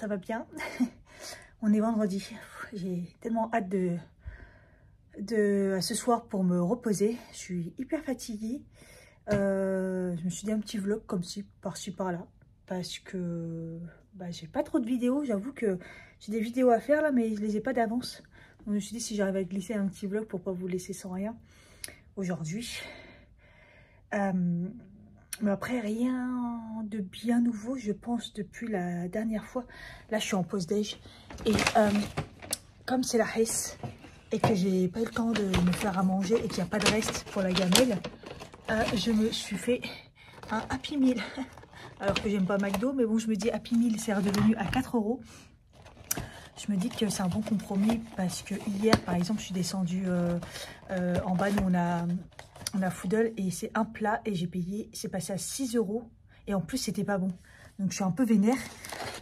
ça va bien. On est vendredi. J'ai tellement hâte ce soir pour me reposer. Je suis hyper fatiguée. Je me suis dit un petit vlog comme ci, par-ci, par-là. Parce que j'ai pas trop de vidéos. J'avoue que j'ai des vidéos à faire là, mais je les ai pas d'avance. Donc je me suis dit si j'arrive à glisser un petit vlog pour pas vous laisser sans rien aujourd'hui. Mais après, rien de bien nouveau, je pense, depuis la dernière fois. Là, je suis en pause déj. Et comme c'est la Hesse et que j'ai pas eu le temps de me faire à manger et qu'il n'y a pas de reste pour la gamelle, je me suis fait un Happy Meal. Alors que j'aime pas McDo, mais bon, je me dis Happy Meal, c'est redevenu à 4 €. Je me dis que c'est un bon compromis parce que hier, par exemple, je suis descendue en bas, nous on a Foodle et c'est un plat et j'ai payé, c'est passé à 6 € et en plus c'était pas bon. Donc je suis un peu vénère.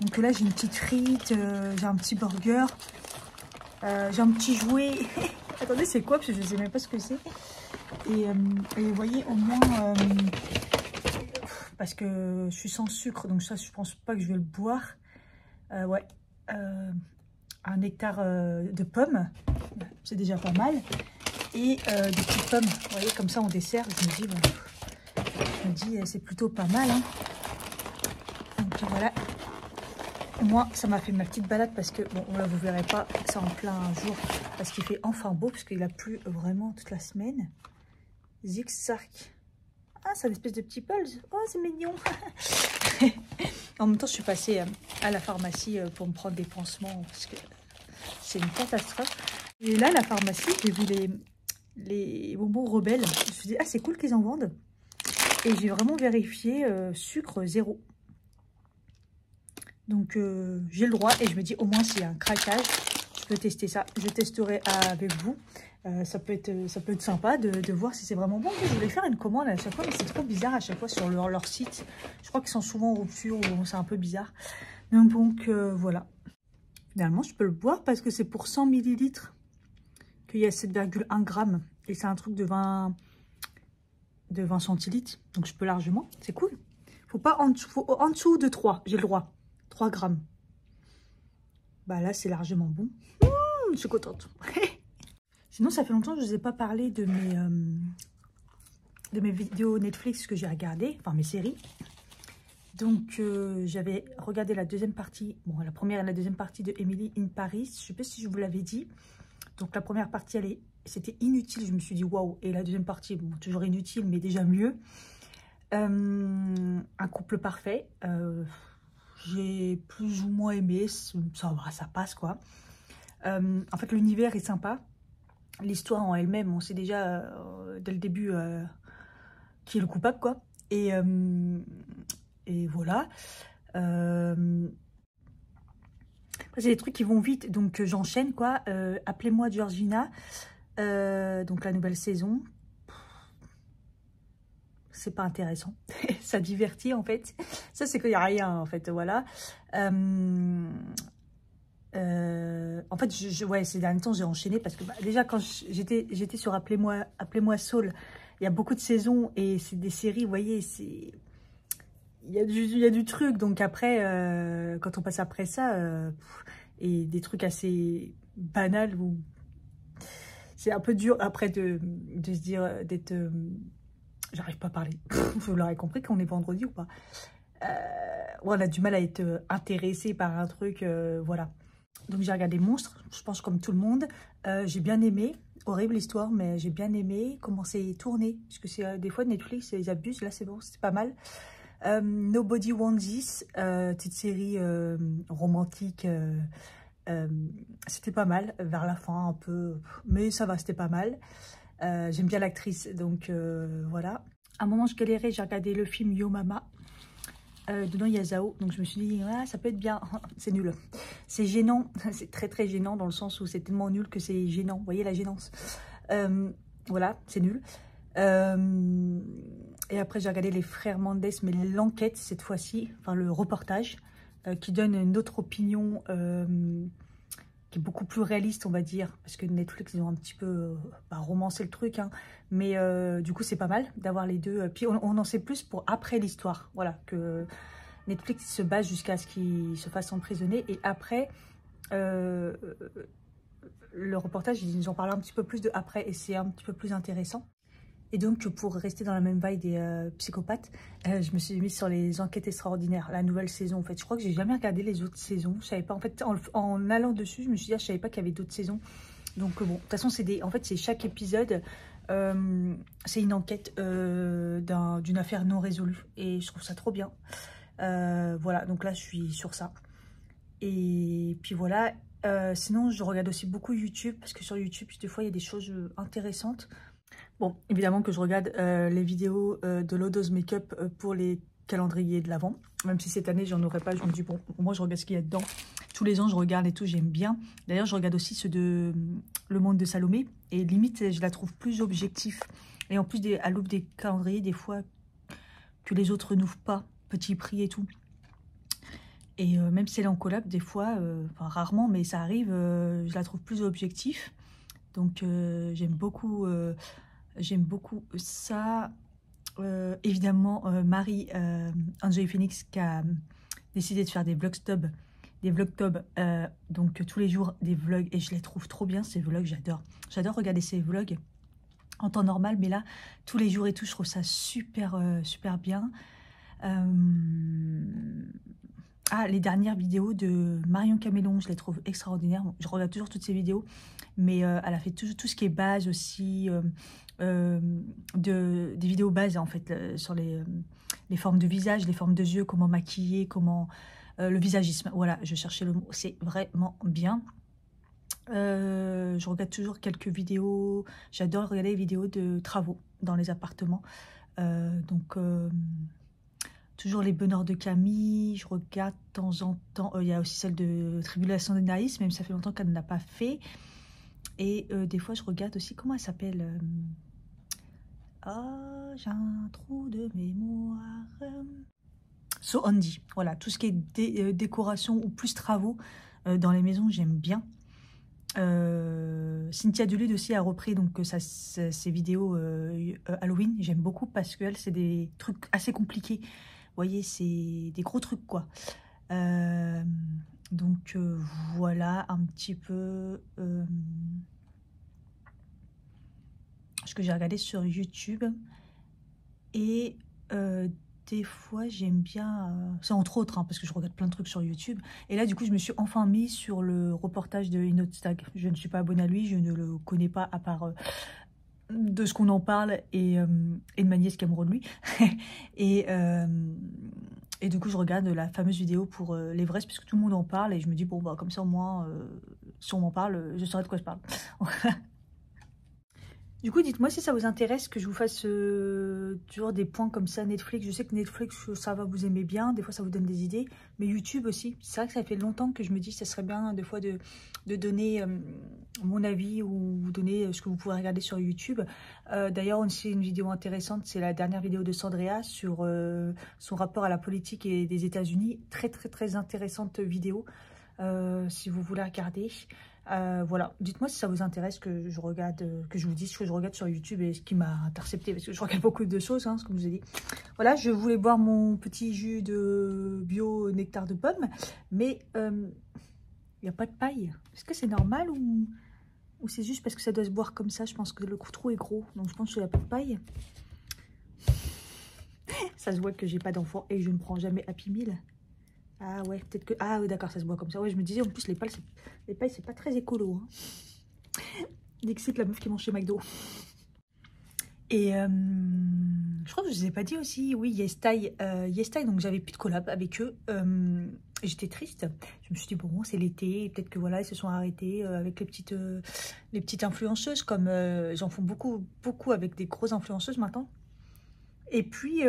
Donc là j'ai une petite frite, j'ai un petit burger, j'ai un petit jouet. Attendez, c'est quoi? Parce que je sais même pas ce que c'est. Et vous voyez au moins, parce que je suis sans sucre, donc ça je pense pas que je vais le boire. Ouais, un nectar de pommes, c'est déjà pas mal. Et des petites pommes, vous voyez, comme ça en dessert, je me dis c'est plutôt pas mal, hein. Donc voilà, moi ça m'a fait ma petite balade parce que, bon là vous verrez pas ça en plein jour, parce qu'il fait enfin beau, parce qu'il a plu vraiment toute la semaine. Zigzag. Ah, c'est une espèce de petit pulse, oh c'est mignon. En même temps je suis passée à la pharmacie pour me prendre des pansements, parce que c'est une catastrophe. Et là la pharmacie, j'ai vu les bonbons rebelles. Je me suis dit, ah c'est cool qu'ils en vendent. Et j'ai vraiment vérifié, sucre 0. Donc j'ai le droit et je me dis au moins s'il y a un craquage, je peux tester ça. Je testerai avec vous. Ça peut être sympa de voir si c'est vraiment bon. Je voulais faire une commande à chaque fois, mais c'est trop bizarre à chaque fois sur leur site. Je crois qu'ils sont souvent en rupture ou c'est un peu bizarre. Donc voilà. Finalement je peux le boire parce que c'est pour 100 ml. Il y a 7,1 grammes et c'est un truc de 20 centilitres, donc je peux largement, c'est cool. Faut pas en dessous de 3, j'ai le droit, 3 grammes. Bah là c'est largement bon. Je suis contente. Sinon ça fait longtemps que je ne vous ai pas parlé de mes vidéos Netflix que j'ai regardées, enfin mes séries. Donc j'avais regardé la deuxième partie, bon la première et la deuxième partie de Emily in Paris, je sais pas si je vous l'avais dit. Donc la première partie, c'était inutile, je me suis dit waouh. Et la deuxième partie, bon, toujours inutile, mais déjà mieux. Un couple parfait. J'ai plus ou moins aimé, ça passe quoi. En fait, l'univers est sympa. L'histoire en elle-même, on sait déjà dès le début qui est le coupable quoi. Et voilà. C'est des trucs qui vont vite, donc j'enchaîne quoi. Appelez-moi Georgina, donc la nouvelle saison. C'est pas intéressant, ça divertit en fait. Ça c'est qu'il n'y a rien en fait, voilà. En fait, ouais, ces derniers temps j'ai enchaîné parce que déjà quand j'étais sur Appelez-moi Saul, il y a beaucoup de saisons et c'est des séries, vous voyez, c'est... Il y a du truc, donc après, quand on passe après ça, et des trucs assez banals, où c'est un peu dur après de se dire, d'être... J'arrive pas à parler, vous l'aurez compris qu'on est vendredi ou pas. On a du mal à être intéressé par un truc, voilà. Donc j'ai regardé Monstres, je pense comme tout le monde. J'ai bien aimé, horrible histoire, mais j'ai bien aimé comment c'est tourné. Parce que c'est des fois Netflix, ils abusent, là c'est bon, c'était pas mal. Nobody Wants This, petite série romantique, c'était pas mal, vers la fin un peu, mais ça va, c'était pas mal. J'aime bien l'actrice, donc voilà. À un moment je galérais, j'ai regardé le film Yo Mama, dedans il y a Zao, donc je me suis dit, ah, ça peut être bien. C'est nul, c'est gênant, c'est très très gênant dans le sens où c'est tellement nul que c'est gênant, vous voyez la gênance. Voilà, c'est nul. Et après j'ai regardé les frères Mendes, mais l'enquête cette fois-ci, enfin le reportage, qui donne une autre opinion qui est beaucoup plus réaliste on va dire, parce que Netflix ils ont un petit peu romancé le truc, hein, mais du coup c'est pas mal d'avoir les deux, puis on en sait plus pour après l'histoire, voilà, que Netflix se base jusqu'à ce qu'il se fasse emprisonner. Et après, le reportage, ils en parlent un petit peu plus de après. Et c'est un petit peu plus intéressant. Et donc, pour rester dans la même vibe des psychopathes, je me suis mise sur les enquêtes extraordinaires, la nouvelle saison. En fait, je crois que j'ai jamais regardé les autres saisons. Je savais pas. En fait, en allant dessus, je me suis dit, je savais pas qu'il y avait d'autres saisons. Donc bon, de toute façon, en fait, c'est chaque épisode, c'est une enquête d'une affaire non résolue. Et je trouve ça trop bien. Voilà, donc là, je suis sur ça. Et puis voilà. Sinon, je regarde aussi beaucoup YouTube, parce que sur YouTube, des fois, il y a des choses intéressantes. Bon, évidemment que je regarde les vidéos de Lodo's Makeup pour les calendriers de l'Avent. Même si cette année, j'en aurais pas, je me dis, bon, moi, je regarde ce qu'il y a dedans. Tous les ans, je regarde et tout, j'aime bien. D'ailleurs, je regarde aussi ceux de Le Monde de Salomé. Et limite, je la trouve plus objectif. Et en plus, elle loupe des calendriers, des fois, que les autres n'ouvrent pas. Petit prix et tout. Et même si elle est en collab, des fois, enfin rarement, mais ça arrive, je la trouve plus objectif. Donc, j'aime beaucoup ça. Évidemment, Marie Enjoy Phoenix qui a décidé de faire des vlogtubs. Donc tous les jours des vlogs. Et je les trouve trop bien, ces vlogs, j'adore. J'adore regarder ces vlogs en temps normal. Mais là, tous les jours et tout, je trouve ça super, super bien. Ah, les dernières vidéos de Marion Camélon, je les trouve extraordinaires. Je regarde toujours toutes ces vidéos. Mais elle a fait tout ce qui est base aussi, des vidéos bases en fait, sur les formes de visage, les formes de yeux, comment maquiller, comment le visagisme. Voilà, je cherchais le mot, c'est vraiment bien. Je regarde toujours quelques vidéos, j'adore regarder les vidéos de travaux dans les appartements. Donc, toujours les bonheurs de Camille, je regarde de temps en temps. Il y a aussi celle de Tribulation d'Anaïs, même si ça fait longtemps qu'elle ne l'a pas fait. Et des fois, je regarde aussi, comment elle s'appelle Ah, j'ai un trou de mémoire. So Andy. Voilà, tout ce qui est décoration ou plus travaux dans les maisons, j'aime bien. Cynthia Dulude aussi a repris donc ses vidéos Halloween. J'aime beaucoup parce qu'elle, c'est des trucs assez compliqués. Vous voyez, c'est des gros trucs, quoi. Donc voilà un petit peu ce que j'ai regardé sur YouTube. Et des fois j'aime bien, c'est entre autres parce que je regarde plein de trucs sur YouTube. Et là du coup je me suis enfin mis sur le reportage de Inodstag. Je ne suis pas abonnée à lui, je ne le connais pas à part de ce qu'on en parle et de ma nièce Cameron lui. Et du coup, je regarde la fameuse vidéo pour l'Everest, puisque tout le monde en parle. Et je me dis, bon, bah, comme ça, au moins, si on m'en parle, je saurai de quoi je parle. Du coup, dites-moi si ça vous intéresse que je vous fasse toujours des points comme ça, Netflix. Je sais que Netflix, ça va, vous aimez bien. Des fois, ça vous donne des idées. Mais YouTube aussi. C'est vrai que ça fait longtemps que je me dis que ça serait bien, des fois, de donner mon avis ou vous donner ce que vous pouvez regarder sur YouTube. D'ailleurs, aussi, une vidéo intéressante, c'est la dernière vidéo de Sandrea sur son rapport à la politique et des États-Unis. Très, très, très intéressante vidéo, si vous voulez regarder. Voilà, dites-moi si ça vous intéresse que je regarde, que je vous dise ce que je regarde sur YouTube et ce qui m'a intercepté, parce que je regarde beaucoup de choses, hein, comme je vous ai dit. Voilà, je voulais boire mon petit jus de bio nectar de pomme, mais il n'y a pas de paille. Est-ce que c'est normal ou c'est juste parce que ça doit se boire comme ça? Je pense que le trou est gros, donc je pense qu'il n'y a pas de paille. Ça se voit que j'ai pas d'enfant et je ne prends jamais Happy Meal. Ah ouais, peut-être que... Ah oui, d'accord, ça se boit comme ça. Ouais, je me disais, en plus, les pailles, c'est pas très écolo. Hein. Dixit, la meuf qui mange chez McDo. Et je crois que je ne vous ai pas dit aussi, oui, YesStyle, donc j'avais plus de collab avec eux. J'étais triste. Je me suis dit, bon, c'est l'été, peut-être que voilà, ils se sont arrêtés avec les petites influenceuses, comme j'en fais beaucoup avec des grosses influenceuses maintenant. Et puis...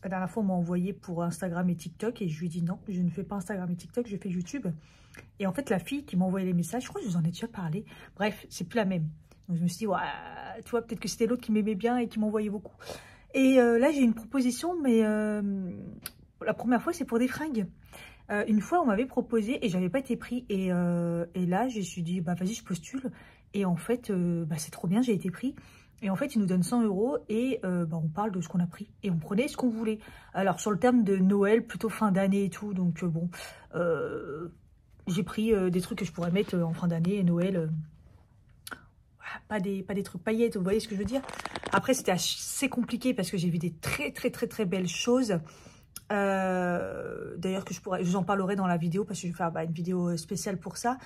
la dernière fois, on m'a envoyé pour Instagram et TikTok et je lui ai dit non, je ne fais pas Instagram et TikTok, je fais YouTube. Et en fait, la fille qui m'a envoyé les messages, je crois que je vous en ai déjà parlé. Bref, c'est plus la même. Donc je me suis dit, ouais, tu vois, peut-être que c'était l'autre qui m'aimait bien et qui m'envoyait beaucoup. Et là, j'ai une proposition, mais la première fois, c'est pour des fringues. Une fois, on m'avait proposé et j'avais pas été pris. Et là, je me suis dit, bah vas-y, je postule. Et en fait, bah, c'est trop bien, j'ai été pris. Et en fait, ils nous donnent 100 € et on parle de ce qu'on a pris. Et on prenait ce qu'on voulait. Alors, sur le terme de Noël, plutôt fin d'année et tout. Donc, j'ai pris des trucs que je pourrais mettre en fin d'année et Noël. Pas des trucs paillettes, vous voyez ce que je veux dire. Après, c'était assez compliqué parce que j'ai vu des très belles choses. D'ailleurs, je vous en parlerai dans la vidéo parce que je vais faire une vidéo spéciale pour ça.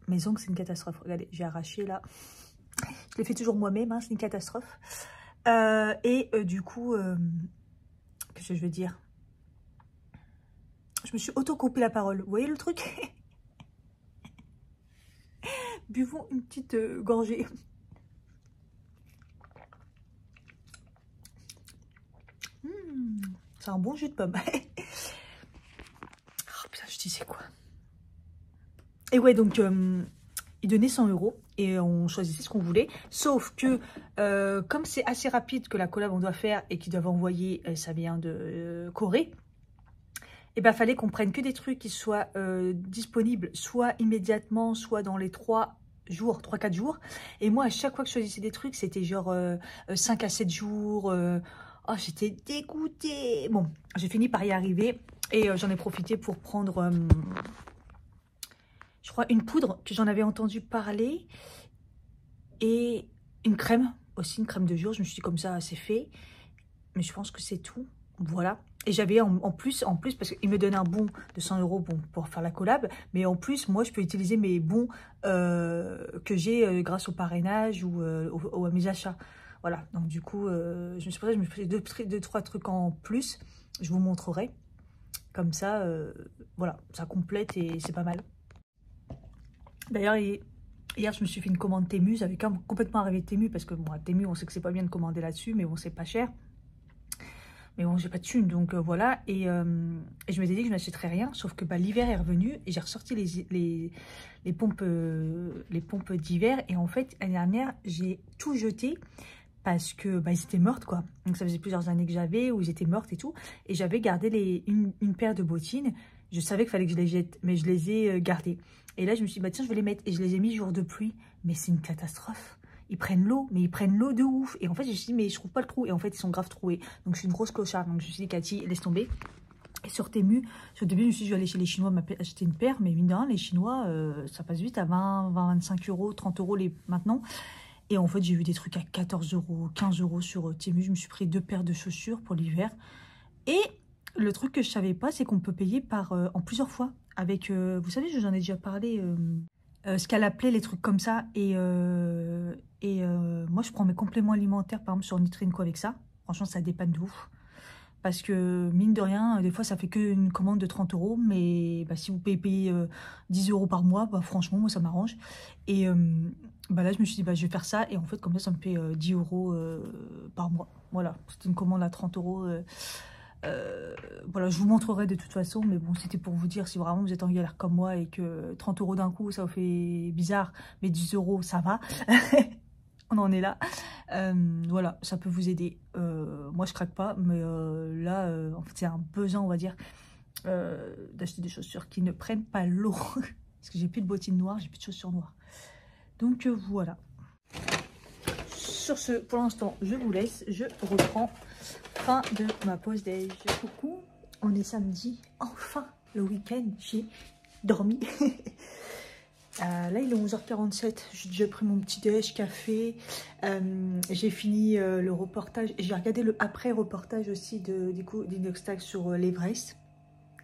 Mes ongles, c'est une catastrophe. Regardez, j'ai arraché là. Je les fais toujours moi-même, hein, c'est une catastrophe. Du coup, qu'est-ce que je veux dire? Je me suis auto-coupé la parole. Vous voyez le truc? Buvons une petite gorgée. C'est un bon jus de pomme. Oh putain, je disais quoi? Et ouais, donc, ils donnaient 100 € et on choisissait ce qu'on voulait. Sauf que, comme c'est assez rapide que la collab on doit faire et qu'ils doivent envoyer, ça vient de Corée, et ben fallait qu'on prenne que des trucs qui soient disponibles, soit immédiatement, soit dans les 3-4 jours. Et moi, à chaque fois que je choisissais des trucs, c'était genre 5 à 7 jours. Oh, j'étais dégoûtée. Bon, j'ai fini par y arriver et j'en ai profité pour prendre... je crois une poudre que j'en avais entendu parler et une crème, aussi une crème de jour. Je me suis dit comme ça, c'est fait. Mais je pense que c'est tout. Voilà. Et j'avais en plus, parce qu'il me donne un bon de 100 € bon, pour faire la collab. Mais en plus, moi, je peux utiliser mes bons que j'ai grâce au parrainage ou à mes achats. Voilà. Donc du coup, je me suis fait deux, trois trucs en plus. Je vous montrerai. Comme ça, voilà, ça complète et c'est pas mal. D'ailleurs, hier, je me suis fait une commande Temu. J'avais complètement arrêté Temu parce que, bon, à Temu, on sait que c'est pas bien de commander là-dessus, mais bon, c'est pas cher. Mais bon, j'ai pas de thune, donc voilà. Et je m'étais dit que je n'achèterais rien, sauf que l'hiver est revenu et j'ai ressorti les pompes d'hiver. Et en fait, l'année dernière, j'ai tout jeté parce que ils étaient mortes, quoi. Donc ça faisait plusieurs années que j'avais, où ils étaient mortes et tout. Et j'avais gardé une paire de bottines. Je savais qu'il fallait que je les jette, mais je les ai gardées. Et là, je me suis dit, tiens, je vais les mettre. Et je les ai mis jour de pluie. Mais c'est une catastrophe. Ils prennent l'eau, mais ils prennent l'eau de ouf. Et en fait, je me suis dit, mais je trouve pas le trou. Et en fait, ils sont grave troués. Donc, je suis une grosse clocharde. Donc, je me suis dit, Cathy, laisse tomber. Et sur Temu, au début, je me suis dit, je vais aller chez les Chinois acheter une paire. Mais mine de rien, les Chinois, ça passe vite à 25 €, 30 € maintenant. Et en fait, j'ai vu des trucs à 14 €, 15 € sur Temu. Je me suis pris 2 paires de chaussures pour l'hiver. Et le truc que je savais pas, c'est qu'on peut payer en plusieurs fois. Avec, vous savez, j'en ai déjà parlé, ce qu'elle appelait les trucs comme ça. Et moi, je prends mes compléments alimentaires, par exemple, sur Nutrinco avec ça. Franchement, ça dépanne de ouf. Parce que, mine de rien, des fois, ça fait qu'une commande de 30 €. Mais si vous payez 10 € par mois, franchement, moi, ça m'arrange. Et là, je me suis dit, je vais faire ça. Et en fait, comme ça me fait 10 € par mois. Voilà, c'était une commande à 30 €. Voilà, je vous montrerai de toute façon, mais bon, c'était pour vous dire si vraiment vous êtes en galère comme moi et que 30 € d'un coup, ça vous fait bizarre, mais 10 €, ça va. On en est là. Voilà, ça peut vous aider. Moi, je craque pas, mais là, en fait, c'est un besoin, on va dire, d'acheter des chaussures qui ne prennent pas l'eau. Parce que j'ai plus de bottines noires, j'ai plus de chaussures noires. Donc, voilà. Sur ce, pour l'instant, je vous laisse. Je reprends. Fin de ma pause déj. Coucou, on est samedi. Enfin, le week-end, j'ai dormi. Là, il est 11h47. J'ai déjà pris mon petit déj, café. J'ai fini le reportage. J'ai regardé le après-reportage aussi d'Inoxtag sur l'Everest.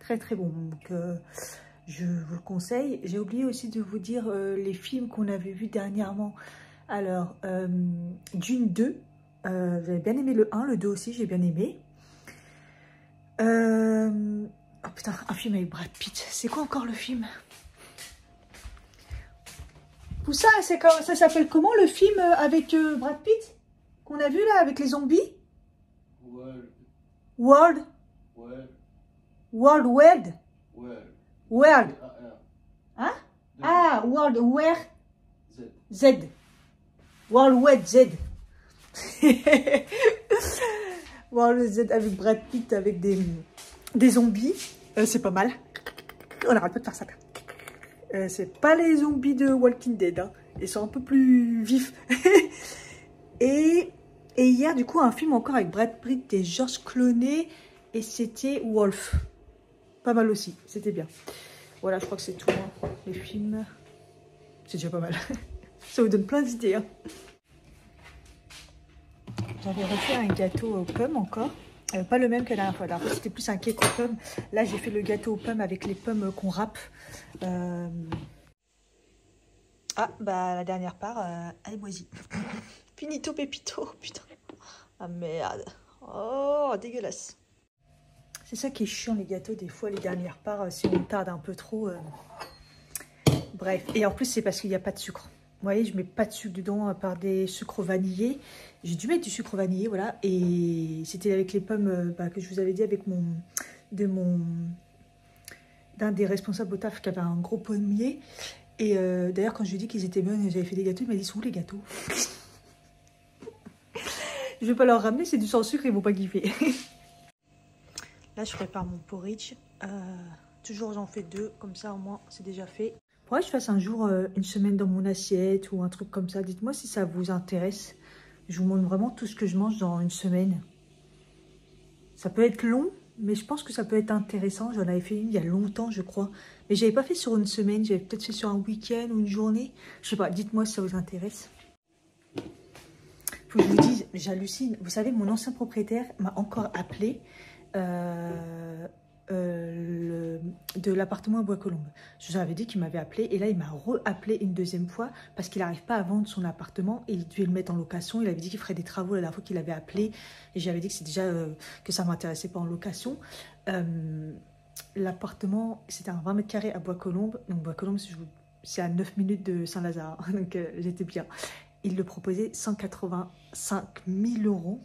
Très bon. Donc, je vous le conseille. J'ai oublié aussi de vous dire les films qu'on avait vus dernièrement. Alors, Dune 2. J'avais bien aimé le 1, le 2 aussi, j'ai bien aimé. Oh putain, un film avec Brad Pitt. C'est quoi encore le film? Tout ça, ça s'appelle comment le film avec Brad Pitt? Qu'on a vu là, avec les zombies? World. Hein? Ah, World War Z. World War Z. World Z avec Brad Pitt, avec des zombies. C'est pas mal. On n'arrête pas de faire ça. C'est pas les zombies de Walking Dead. Hein. Ils sont un peu plus vifs. Et hier, du coup, un film encore avec Brad Pitt et George Clooney. Et c'était Wolf. Pas mal aussi, c'était bien. Voilà, je crois que c'est tout, hein. Les films. C'est déjà pas mal. Ça vous donne plein d'idées, hein. J'avais refait un gâteau aux pommes encore. Pas le même que la dernière fois. La dernière fois, c'était plus un cake aux pommes. Là, j'ai fait le gâteau aux pommes avec les pommes qu'on râpe. Ah, bah, la dernière part, elle est moisie. Finito pépito, putain. Ah, merde. Oh, dégueulasse. C'est ça qui est chiant, les gâteaux. Des fois, les dernières parts, si on tarde un peu trop. Bref. Et en plus, c'est parce qu'il n'y a pas de sucre. Vous voyez, je mets pas de sucre dedans à part des sucres vanillés. J'ai dû mettre du sucre vanillé, voilà. Et c'était avec les pommes que je vous avais dit avec d'un des responsables au taf qui avait un gros pommier. Et d'ailleurs, quand je lui ai dit qu'ils étaient bons, j'avais fait des gâteaux, il m'a dit, sont où les gâteaux? Je vais pas leur ramener, c'est du sans sucre, ils vont pas kiffer. Là, je prépare mon porridge. Toujours, j'en fais 2, comme ça, au moins, c'est déjà fait. Pourquoi je fasse un jour une semaine dans mon assiette ou un truc comme ça? Dites-moi si ça vous intéresse. Je vous montre vraiment tout ce que je mange dans une semaine. Ça peut être long, mais je pense que ça peut être intéressant. J'en avais fait une il y a longtemps, je crois. Mais je n'avais pas fait sur une semaine. J'avais peut-être fait sur un week-end ou une journée. Je sais pas, dites-moi si ça vous intéresse. Faut que je vous dise, j'hallucine. Vous savez, mon ancien propriétaire m'a encore appelé de l'appartement à Bois-Colombes. Je vous avais dit qu'il m'avait appelé et là il m'a re-appelé une deuxième fois parce qu'il n'arrive pas à vendre son appartement et il devait le mettre en location. Il avait dit qu'il ferait des travaux la dernière fois qu'il avait appelé et j'avais dit que c'est déjà que ça ne m'intéressait pas en location. L'appartement, c'était un 20 mètres carrés à Bois-Colombes. Donc Bois-Colombes, c'est à 9 minutes de Saint-Lazare. Donc j'étais bien. Il le proposait 185 000 €.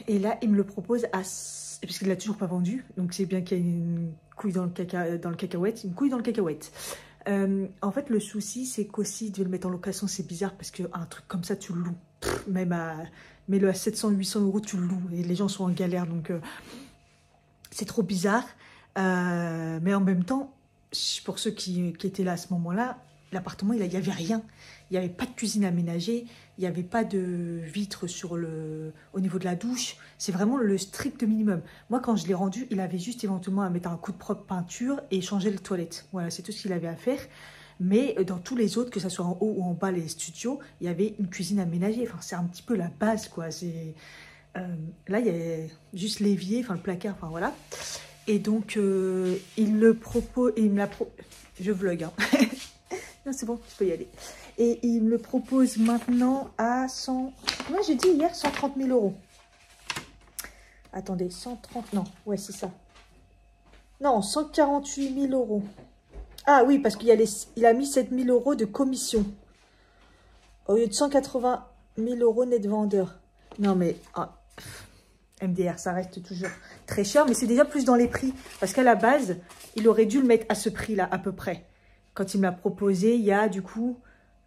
Et là, il me le propose à... Parce qu'il ne l'a toujours pas vendu. Donc, c'est bien qu'il y a une couille dans le cacahuète. Une couille dans le cacahuète. En fait, le souci, c'est qu'aussi, il devait le mettre en location. C'est bizarre parce qu'un truc comme ça, tu le loues. Même à... Mets-le à 700-800 €, tu le loues. Et les gens sont en galère. Donc, c'est trop bizarre. Mais en même temps, pour ceux qui étaient là à ce moment-là, l'appartement, il n'y avait rien. Il n'y avait pas de cuisine aménagée, il n'y avait pas de vitre au niveau de la douche. C'est vraiment le strict minimum. Moi, quand je l'ai rendu, il avait juste éventuellement à mettre un coup de propre peinture et changer les toilettes. Voilà, c'est tout ce qu'il avait à faire. Mais dans tous les autres, que ce soit en haut ou en bas, les studios, il y avait une cuisine aménagée. Enfin, c'est un petit peu la base, quoi. Là, il y a juste l'évier, enfin le placard, enfin voilà. Et donc, il me l'a proposé. Je vlog, hein. Non, c'est bon, je peux y aller. Et il me le propose maintenant à 100... Moi, j'ai dit hier 130 000 €. Attendez, 130... Non, ouais, c'est ça. Non, 148 000 €. Ah oui, parce qu'il a mis 7 000 € de commission. Au lieu de 180 000 € net vendeur. Non, mais... Ah, MDR, ça reste toujours très cher. Mais c'est déjà plus dans les prix. Parce qu'à la base, il aurait dû le mettre à ce prix-là, à peu près. Quand il me l'a proposé, il y a du coup,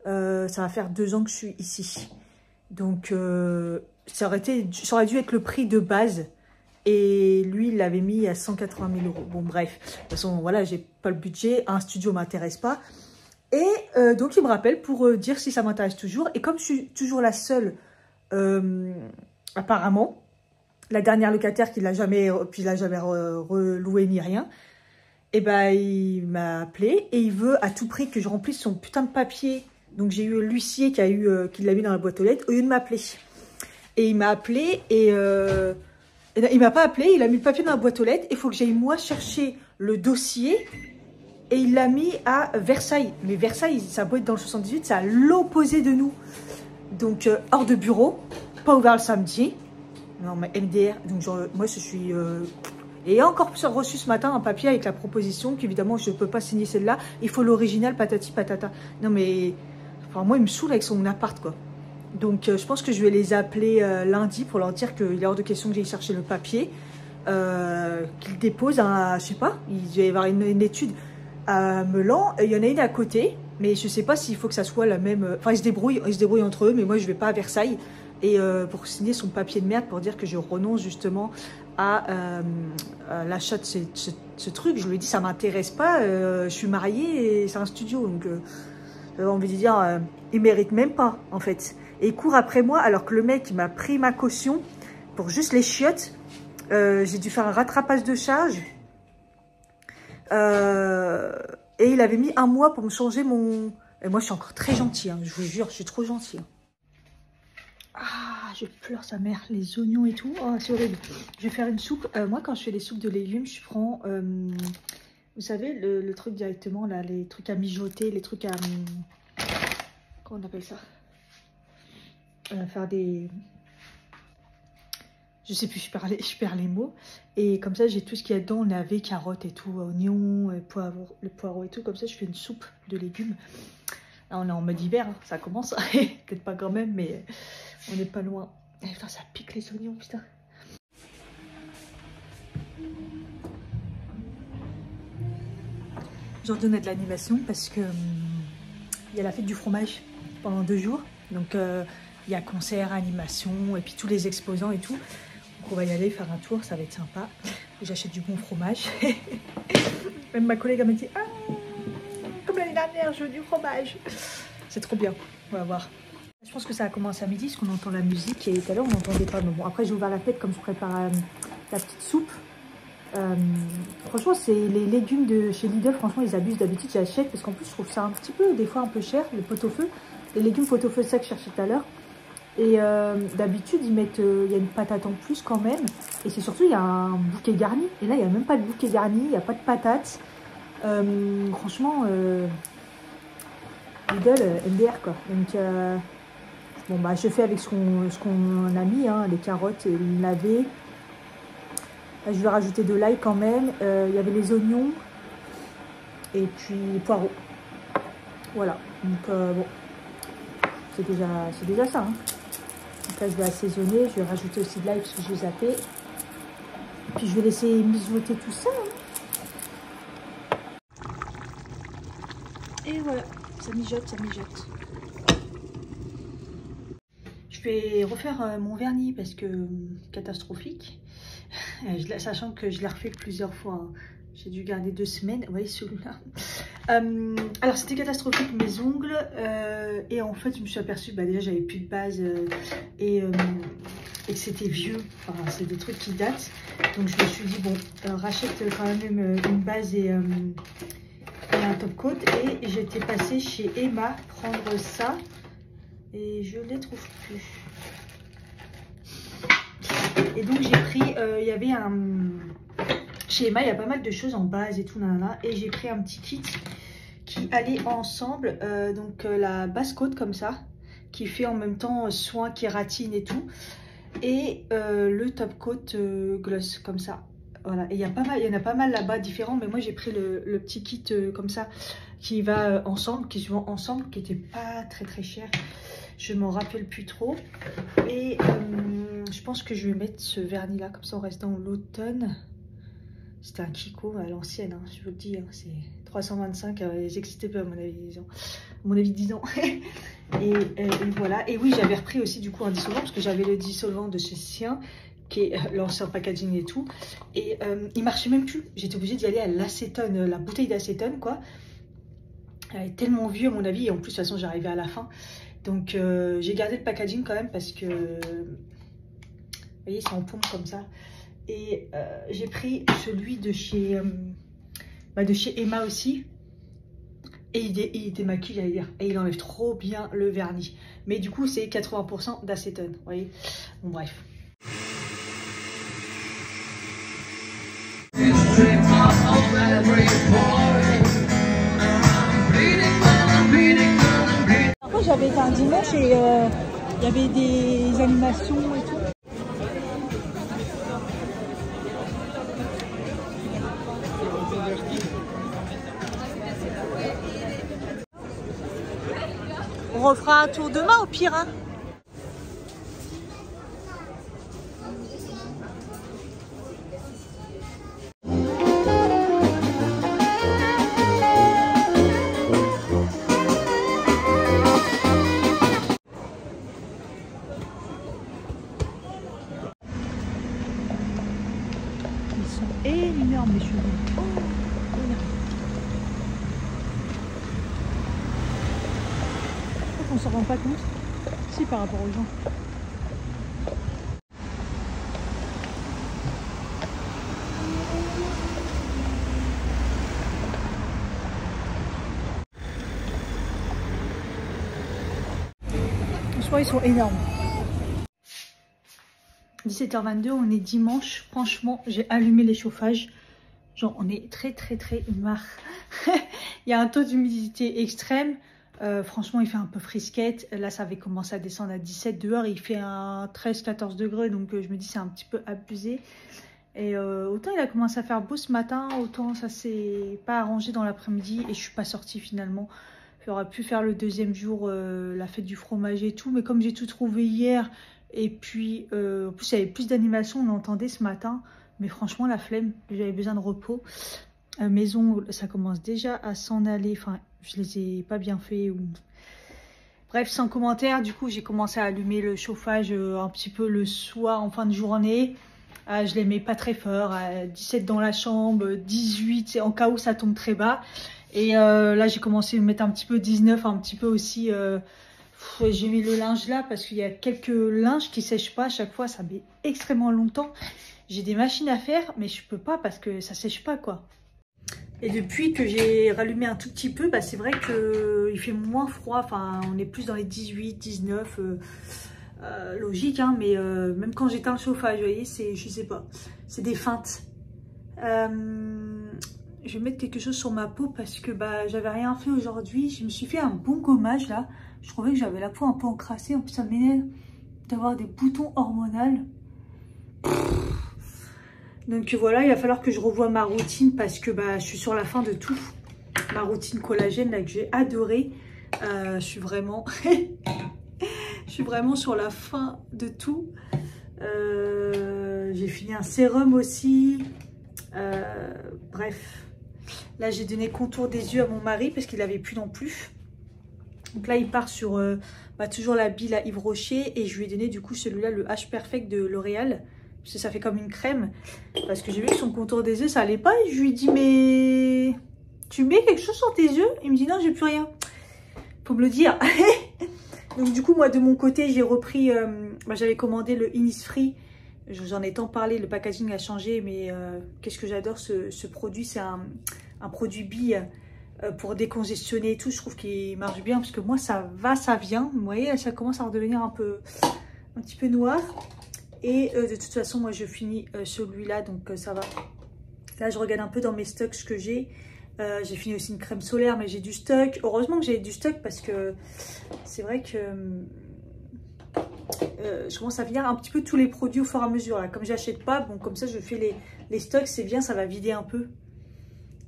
ça va faire 2 ans que je suis ici. Donc, ça aurait dû être le prix de base. Et lui, il l'avait mis à 180 000 €. Bon, bref. De toute façon, voilà, j'ai pas le budget. Un studio ne m'intéresse pas. Et donc, il me rappelle pour dire si ça m'intéresse toujours. Et comme je suis toujours la seule, apparemment, la dernière locataire qui l'a jamais reloué ni rien, et ben il m'a appelé et il veut à tout prix que je remplisse son putain de papier. Donc j'ai eu l'huissier qui l'a mis dans la boîte aux lettres au lieu de m'appeler. Et il m'a appelé et il m'a pas appelé, il a mis le papier dans la boîte aux lettres. Il faut que j'aille moi chercher le dossier et il l'a mis à Versailles. Mais Versailles, ça doit être dans le 78, c'est à l'opposé de nous. Donc hors de bureau, pas ouvert le samedi. Non mais MDR, donc genre, moi je suis... Et encore reçu ce matin un papier avec la proposition qu'évidemment je ne peux pas signer celle-là. Il faut l'original, patati patata. Non mais, enfin moi il me saoule avec son appart quoi. Donc je pense que je vais les appeler lundi pour leur dire qu'il est hors de question que j'aille chercher le papier. Qu'ils déposent un, je sais pas, il va y avoir une étude à Melan. Il y en a une à côté, mais je sais pas s'il faut que ça soit la même... Enfin ils se débrouillent entre eux, mais moi je vais pas à Versailles. Et pour signer son papier de merde pour dire que je renonce justement à l'achat de ce truc. Je lui ai dit ça m'intéresse pas, je suis mariée et c'est un studio. Donc On veut dire, il mérite même pas, en fait. Et il court après moi, alors que le mec, il m'a pris ma caution pour juste les chiottes. J'ai dû faire un rattrapage de charge. Et il avait mis 1 mois pour me changer mon... Et moi, je suis encore très gentille, hein, je vous jure, je suis trop gentille. Ah, je pleure sa mère, les oignons et tout. Oh, c'est horrible. Je vais faire une soupe. Moi, quand je fais des soupes de légumes, je prends... vous savez, le truc directement, là, les trucs à mijoter, les trucs à... comment on appelle ça? Faire des... Je sais plus, je perds les mots. Et comme ça, j'ai tout ce qu'il y a dedans, navet, carottes et tout, oignons, poivre, le poireau et tout. Comme ça, je fais une soupe de légumes. Là, on est en mode hiver, hein, ça commence. Peut-être pas quand même, mais on n'est pas loin. Et putain, ça pique les oignons, putain. J'en donnais de l'animation parce que il y a la fête du fromage pendant 2 jours. Donc, il y a concert, animation et puis tous les exposants et tout. Donc on va y aller faire un tour, ça va être sympa. J'achète du bon fromage. Même ma collègue m'a dit « Ah, comme l'année dernière, je veux du fromage !» C'est trop bien, on va voir. Je pense que ça a commencé à midi, parce qu'on entend la musique. Et tout à l'heure, on n'entendait pas. Mais bon, après, j'ai ouvert la tête comme je prépare la petite soupe. Franchement, c'est les légumes de chez Lidl. Franchement, ils abusent. D'habitude, j'achète parce qu'en plus, je trouve ça un petit peu, des fois, un peu cher, le pot-au-feu. Les légumes pot-au-feu secs, je cherchais tout à l'heure. Et d'habitude, ils mettent, il y a une patate en plus quand même. Et c'est surtout, il y a un bouquet garni. Et là, il n'y a même pas de bouquet garni, il n'y a pas de patate. Franchement, Lidl, MDR quoi. Donc, bon, bah, je fais avec ce qu'on a mis, hein, les carottes, le navet. Là, je vais rajouter de l'ail quand même. Il y avait les oignons. Et puis, les poireaux. Voilà. Donc, bon. C'est déjà ça. Hein. Donc là, je vais assaisonner. Je vais rajouter aussi de l'ail parce que je vais zapper. Puis, je vais laisser mijoter tout ça. Hein. Et voilà. Ça mijote, ça mijote. Je vais refaire mon vernis parce que catastrophique. Sachant que je l'ai refait plusieurs fois. Hein. J'ai dû garder 2 semaines. Vous voyez celui-là. Alors c'était catastrophique mes ongles. Et en fait je me suis aperçue, bah, déjà j'avais plus de base et que c'était vieux. Enfin c'est des trucs qui datent. Donc je me suis dit bon, rachète quand même une base et un top coat. Et j'étais passée chez Emma prendre ça. Et je ne les trouve plus. Et donc j'ai pris, il y avait un... Chez Emma, il y a pas mal de choses en base et tout, nanana. Et j'ai pris un petit kit qui allait ensemble. Donc la base coat comme ça, qui fait en même temps soin, kératine et tout. Et le top coat gloss comme ça. Voilà, et il y en a pas mal là-bas différents. Mais moi j'ai pris le petit kit comme ça, qui va ensemble, qui se vend ensemble, qui était pas très cher. Je m'en rappelle plus trop. Et je pense que je vais mettre ce vernis là, comme ça on reste dans l'automne. C'était un Kiko à l'ancienne, hein, je vous le dis, hein, c'est 325, ils n'existaient pas à mon avis 10 ans. et voilà, et oui j'avais repris aussi du coup un dissolvant, parce que j'avais le dissolvant de chez Sien, qui est l'ancien packaging et tout. Et il marchait même plus, j'étais obligée d'y aller à l'acétone, la bouteille d'acétone quoi. Elle est tellement vieux à mon avis, et en plus de toute façon j'arrivais à la fin. Donc j'ai gardé le packaging quand même parce que, vous voyez, c'est en pompe comme ça. Et j'ai pris celui de chez Emma aussi. Et il démaquille, j'allais dire. Et il enlève trop bien le vernis. Mais du coup, c'est 80% d'acétone, vous voyez. Bon, bref. J'avais été un dimanche et il y avait des animations et tout. On refera un tour demain au pire. Hein. Énorme les cheveux. Oh, s'en rend pas compte. Si, par rapport aux gens. Franchement, ils sont énormes. 17h22, on est dimanche. Franchement, j'ai allumé les chauffages. Genre, on est très marre. Il y a un taux d'humidité extrême. Franchement, il fait un peu frisquette. Là, ça avait commencé à descendre à 17 dehors. Il fait un 13-14 degrés. Donc, je me dis c'est un petit peu abusé. Et autant il a commencé à faire beau ce matin, autant ça s'est pas arrangé dans l'après-midi. Et je suis pas sortie finalement. J'aurais pu faire le deuxième jour, la fête du fromager et tout. Mais comme j'ai tout trouvé hier, et puis en plus il y avait plus d'animation, on entendait ce matin. Mais franchement, la flemme, j'avais besoin de repos. Maison, ça commence déjà à s'en aller. Enfin, je les ai pas bien fait. Ou... Bref, sans commentaire. Du coup, j'ai commencé à allumer le chauffage un petit peu le soir, en fin de journée. Je les mets pas très fort. 17 dans la chambre, 18 en cas où ça tombe très bas. Et là, j'ai commencé à mettre un petit peu 19, un petit peu aussi... j'ai mis le linge là parce qu'il y a quelques linges qui sèchent pas à chaque fois. Ça met extrêmement longtemps. J'ai des machines à faire, mais je peux pas parce que ça sèche pas, quoi. Et depuis que j'ai rallumé un tout petit peu, bah, c'est vrai qu'il fait moins froid. Enfin, on est plus dans les 18, 19. Logique, hein, mais même quand j'éteins le chauffage, vous voyez, c'est, je sais pas, c'est des feintes. Je vais mettre quelque chose sur ma peau parce que bah, j'avais rien fait aujourd'hui. Je me suis fait un bon gommage là. Je trouvais que j'avais la peau un peu encrassée. En plus, ça m'énerve d'avoir des boutons hormonaux. Donc voilà, il va falloir que je revoie ma routine parce que bah, je suis sur la fin de tout. Ma routine collagène là que j'ai adoré. Je suis vraiment... je suis vraiment sur la fin de tout. J'ai fini un sérum aussi. Bref. Là, j'ai donné contour des yeux à mon mari parce qu'il n'avait plus non plus. Donc là, il part sur toujours la bille à Yves Rocher. Et je lui ai donné du coup celui-là, le H Perfect de L'Oréal. Parce que ça fait comme une crème. Parce que j'ai vu que son contour des yeux, ça allait pas. Et je lui ai dit, mais tu mets quelque chose sur tes yeux? Il me dit, non, j'ai plus rien. Faut me le dire. Donc du coup, moi, de mon côté, j'ai repris... j'avais commandé le Innisfree. J'en ai tant parlé, le packaging a changé. Mais qu'est-ce que j'adore ce produit. C'est un produit bille pour décongestionner et tout. Je trouve qu'il marche bien. Parce que moi, ça va, ça vient. Vous voyez, ça commence à redevenir un petit peu noir. Et de toute façon, moi, je finis celui-là, donc ça va. Là, je regarde un peu dans mes stocks ce que j'ai. J'ai fini aussi une crème solaire, mais j'ai du stock. Heureusement que j'ai du stock parce que c'est vrai que je commence à finir un petit peu tous les produits au fur et à mesure. Là. Comme j'achète pas, bon, comme ça, je fais les stocks. C'est bien, ça va vider un peu.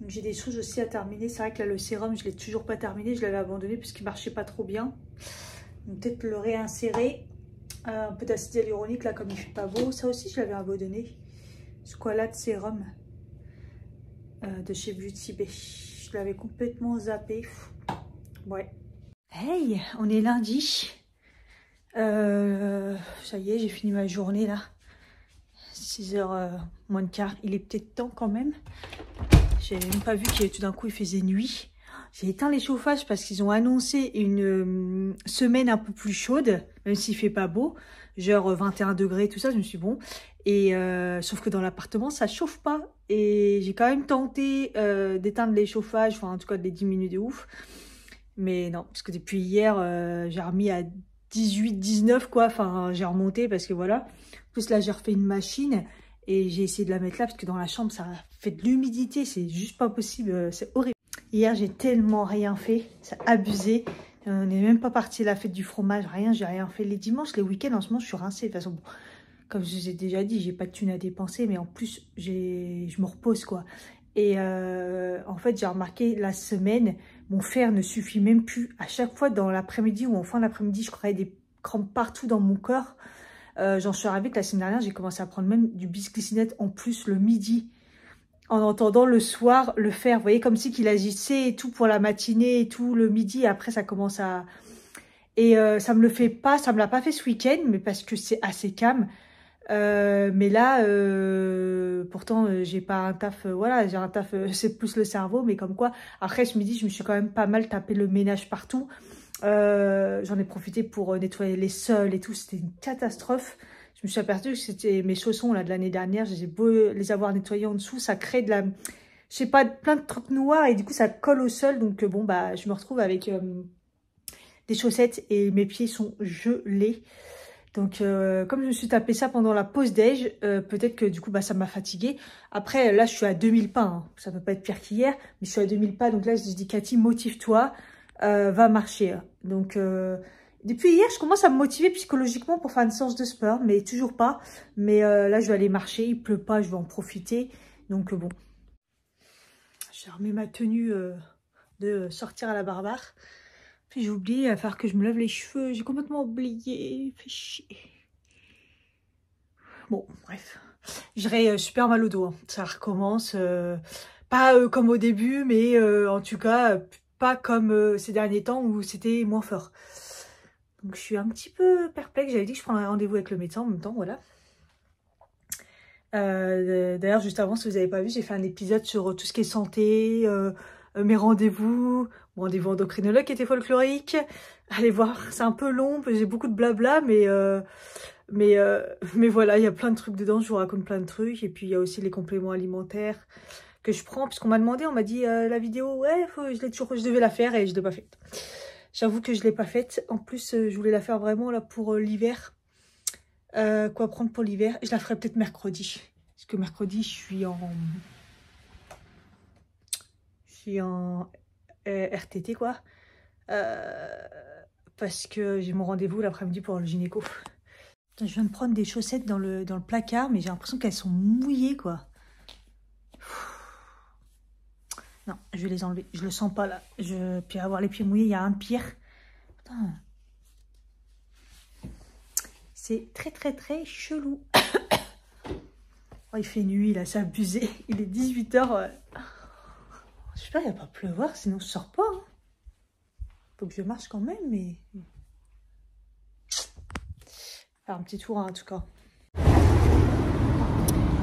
J'ai des choses aussi à terminer. C'est vrai que là, le sérum, je ne l'ai toujours pas terminé. Je l'avais abandonné parce qu'il ne marchait pas trop bien. Donc, peut-être le réinsérer. Un peu d'acide hyaluronique là comme il fait pas beau. Ça aussi je l'avais abandonné. Squalane sérum de chez Beauty Bay. Je l'avais complètement zappé. Ouais. Hey, on est lundi. Ça y est, j'ai fini ma journée là. 6h moins de quart. Il est peut-être temps quand même. J'ai même pas vu qu'il tout d'un coup il faisait nuit. J'ai éteint les chauffages parce qu'ils ont annoncé une semaine un peu plus chaude, même s'il fait pas beau, genre 21 degrés, tout ça, je me suis dit bon. Et sauf que dans l'appartement, ça chauffe pas. Et j'ai quand même tenté d'éteindre les chauffages, enfin en tout cas de les diminuer de ouf. Mais non, parce que depuis hier, j'ai remis à 18, 19 quoi, enfin j'ai remonté parce que voilà. En plus là, j'ai refait une machine et j'ai essayé de la mettre là parce que dans la chambre, ça fait de l'humidité, c'est juste pas possible, c'est horrible. Hier, j'ai tellement rien fait. C'est abusé. On n'est même pas parti à la fête du fromage. Rien, j'ai rien fait. Les dimanches, les week-ends, en ce moment, je suis rincée. De toute façon, bon, comme je vous ai déjà dit, j'ai pas de thune à dépenser. Mais en plus, je me repose, quoi. Et en fait, j'ai remarqué la semaine, mon fer ne suffit même plus. À chaque fois, dans l'après-midi ou en fin d'après-midi, je croyais des crampes partout dans mon corps. J'en suis arrivée que la semaine dernière, j'ai commencé à prendre même du bisglycinate en plus le midi. En entendant le soir le faire, vous voyez, comme si qu'il agissait et tout pour la matinée et tout, le midi, et après ça commence à... Et ça me le fait pas, ça me l'a pas fait ce week-end, mais parce que c'est assez calme. Mais là, pourtant, j'ai pas un taf, voilà, j'ai un taf, c'est plus le cerveau, mais comme quoi, après ce midi, je me suis quand même pas mal tapé le ménage partout. J'en ai profité pour nettoyer les sols et tout. C'était une catastrophe. Je me suis aperçue que c'était mes chaussons là, de l'année dernière. J'ai beau les avoir nettoyés en dessous. Ça crée de la... Je sais pas, plein de trucs noirs. Et du coup, ça colle au sol. Donc bon, bah, je me retrouve avec des chaussettes. Et mes pieds sont gelés. Donc, comme je me suis tapé ça pendant la pause déj, peut-être que du coup, bah, ça m'a fatiguée. Après, là, je suis à 2000 pas. Hein. Ça peut pas être pire qu'hier, mais je suis à 2000 pas. Donc là, je dis, Cathy, motive-toi, va marcher. Donc, depuis hier, je commence à me motiver psychologiquement pour faire une séance de sport, mais toujours pas. Mais là, je vais aller marcher. Il pleut pas, je vais en profiter. Donc, bon. J'ai remis ma tenue de sortir à la barbare. Puis j'ai oublié, il va falloir que je me lave les cheveux. J'ai complètement oublié. Fait chier. Bon, bref. J'aurai super mal au dos. Hein. Ça recommence. Pas comme au début, mais en tout cas, pas comme ces derniers temps où c'était moins fort. Donc je suis un petit peu perplexe. J'avais dit que je prendrais rendez-vous avec le médecin en même temps, voilà. D'ailleurs, juste avant, si vous n'avez pas vu, j'ai fait un épisode sur tout ce qui est santé, mes rendez-vous, mon rendez-vous endocrinologue qui était folklorique. Allez voir, c'est un peu long, j'ai beaucoup de blabla, mais voilà, il y a plein de trucs dedans, je vous raconte plein de trucs. Et puis il y a aussi les compléments alimentaires que je prends, puisqu'on m'a demandé, on m'a dit la vidéo, ouais, je devais la faire et je ne l'ai pas faite. J'avoue que je ne l'ai pas faite. En plus, je voulais la faire vraiment là pour l'hiver. Quoi prendre pour l'hiver? Je la ferai peut-être mercredi. Parce que mercredi, je suis en RTT, quoi. Parce que j'ai mon rendez-vous l'après-midi pour le gynéco. Je viens de prendre des chaussettes dans le placard, mais j'ai l'impression qu'elles sont mouillées, quoi. Non, je vais les enlever. Je le sens pas, là. Puis avoir les pieds mouillés, il y a un pire. Putain. C'est très, très, très chelou. Oh, il fait nuit, là, c'est abusé. Il est 18 h. J'espère qu'il ne va pas pleuvoir, sinon je sors pas. Hein. Faut que je marche quand même, mais... Faire un petit tour, hein, en tout cas.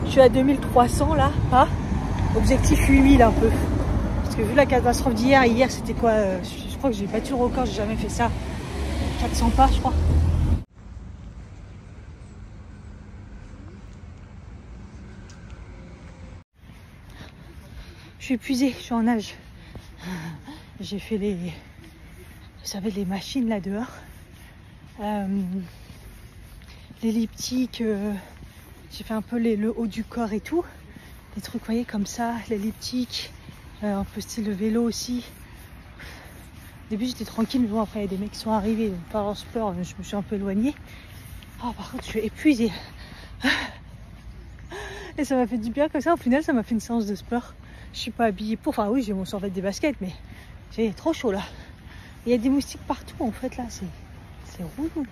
Je suis à 2300, là, pas. Objectif 8000, un peu. Parce que vu la catastrophe d'hier, hier, c'était quoi je crois que j'ai battu le record, j'ai jamais fait ça. 400 pas, je crois. Je suis épuisée, je suis en nage. J'ai fait vous savez, les machines là dehors. L'elliptique, j'ai fait un peu le haut du corps et tout. Des trucs, vous voyez, comme ça, l'elliptique, un peu style vélo aussi. Au début, j'étais tranquille, mais bon, après, il y a des mecs qui sont arrivés. Donc, par sport, je me suis un peu éloignée. Oh, par contre, je suis épuisée. Et ça m'a fait du bien comme ça. Au final, ça m'a fait une séance de sport. Je suis pas habillée pour. Enfin, oui, j'ai mon survêt des baskets, mais j'ai trop chaud là. Il y a des moustiques partout en fait là. C'est relou.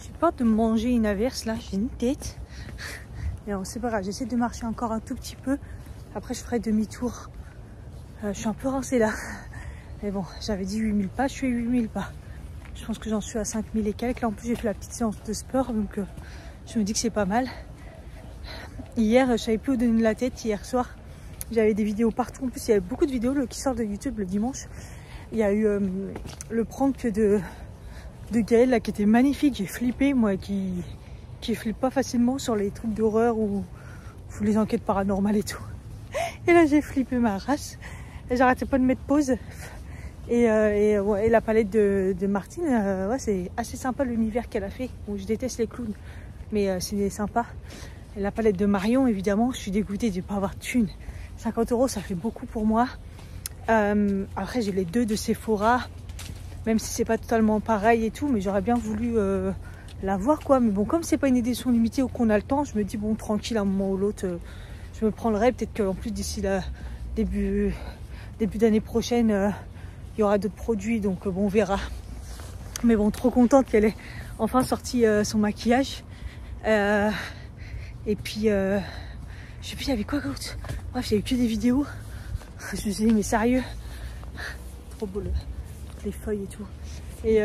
J'ai peur de manger une averse là. J'ai une tête. Mais bon, c'est pas grave. J'essaie de marcher encore un tout petit peu. Après, je ferai demi-tour. Je suis un peu rincée là. Mais bon, j'avais dit 8000 pas. Je suis à 8000 pas. Je pense que j'en suis à 5000 et quelques. Là, en plus, j'ai fait la petite séance de sport. Donc, je me dis que c'est pas mal. Hier, je savais plus où donner de la tête. Hier soir, j'avais des vidéos partout. En plus, il y avait beaucoup de vidéos qui sortent de YouTube le dimanche. Il y a eu le prank de Gaël là, qui était magnifique. J'ai flippé, moi qui flippe pas facilement sur les trucs d'horreur ou les enquêtes paranormales et tout. Et là, j'ai flippé ma race. J'arrêtais pas de mettre pause. Et la palette de Martine, ouais, c'est assez sympa l'univers qu'elle a fait. Bon, je déteste les clowns, mais c'est sympa. Et la palette de Marion, évidemment, je suis dégoûtée de ne pas avoir de thune. 50 €, ça fait beaucoup pour moi. Après, j'ai les deux de Sephora, même si c'est pas totalement pareil et tout, mais j'aurais bien voulu la voir, quoi. Mais bon, comme c'est pas une édition limitée ou qu'on a le temps, je me dis, bon, tranquille, à un moment ou l'autre, je me prendrai. Peut-être qu'en plus, d'ici la début d'année prochaine, il y aura d'autres produits, donc bon, on verra. Mais bon, trop contente qu'elle ait enfin sorti son maquillage. Et puis, je sais plus, il y avait quoi d'autre. Bref, il y a eu que des vidéos. Je me suis dit, mais sérieux, trop beau, toutes les feuilles et tout. Et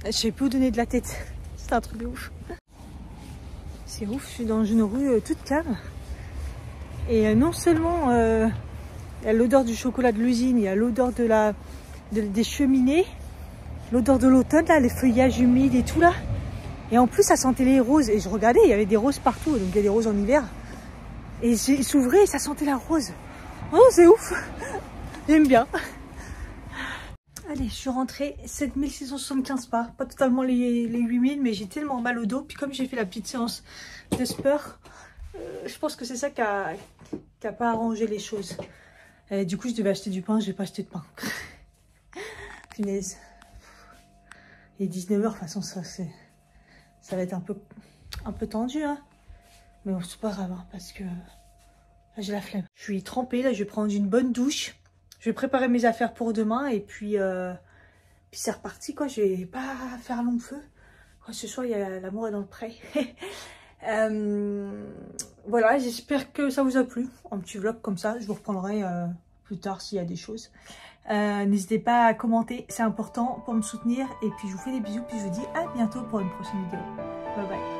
je sais plus où donner de la tête. C'était un truc de ouf. C'est ouf, je suis dans une rue toute calme. Et non seulement il y a l'odeur du chocolat de l'usine, il y a l'odeur des cheminées, l'odeur de l'automne, là, les feuillages humides et tout là. Et en plus, ça sentait les roses. Et je regardais, il y avait des roses partout. Donc il y a des roses en hiver. Et il s'ouvrait et ça sentait la rose. Oh, c'est ouf. J'aime bien. Allez, je suis rentrée 7675 pas. Pas totalement les 8000, mais j'ai tellement mal au dos. Puis comme j'ai fait la petite séance de sport, je pense que c'est ça qui a pas arrangé les choses. Et du coup, je devais acheter du pain. Je n'ai pas acheté de pain. Punaise. Il est 19h, de toute façon, ça va être un peu tendu, hein. Mais bon, c'est pas grave, hein, parce que là, j'ai la flemme. Je suis trempée, là, je vais prendre une bonne douche. Je vais préparer mes affaires pour demain, et puis c'est reparti, quoi. Je vais pas faire long feu. Ce soir, il y a l'amour est dans le pré. Voilà, j'espère que ça vous a plu. Un petit vlog comme ça, je vous reprendrai plus tard s'il y a des choses. N'hésitez pas à commenter, c'est important pour me soutenir. Et puis je vous fais des bisous, puis je vous dis à bientôt pour une prochaine vidéo. Bye bye.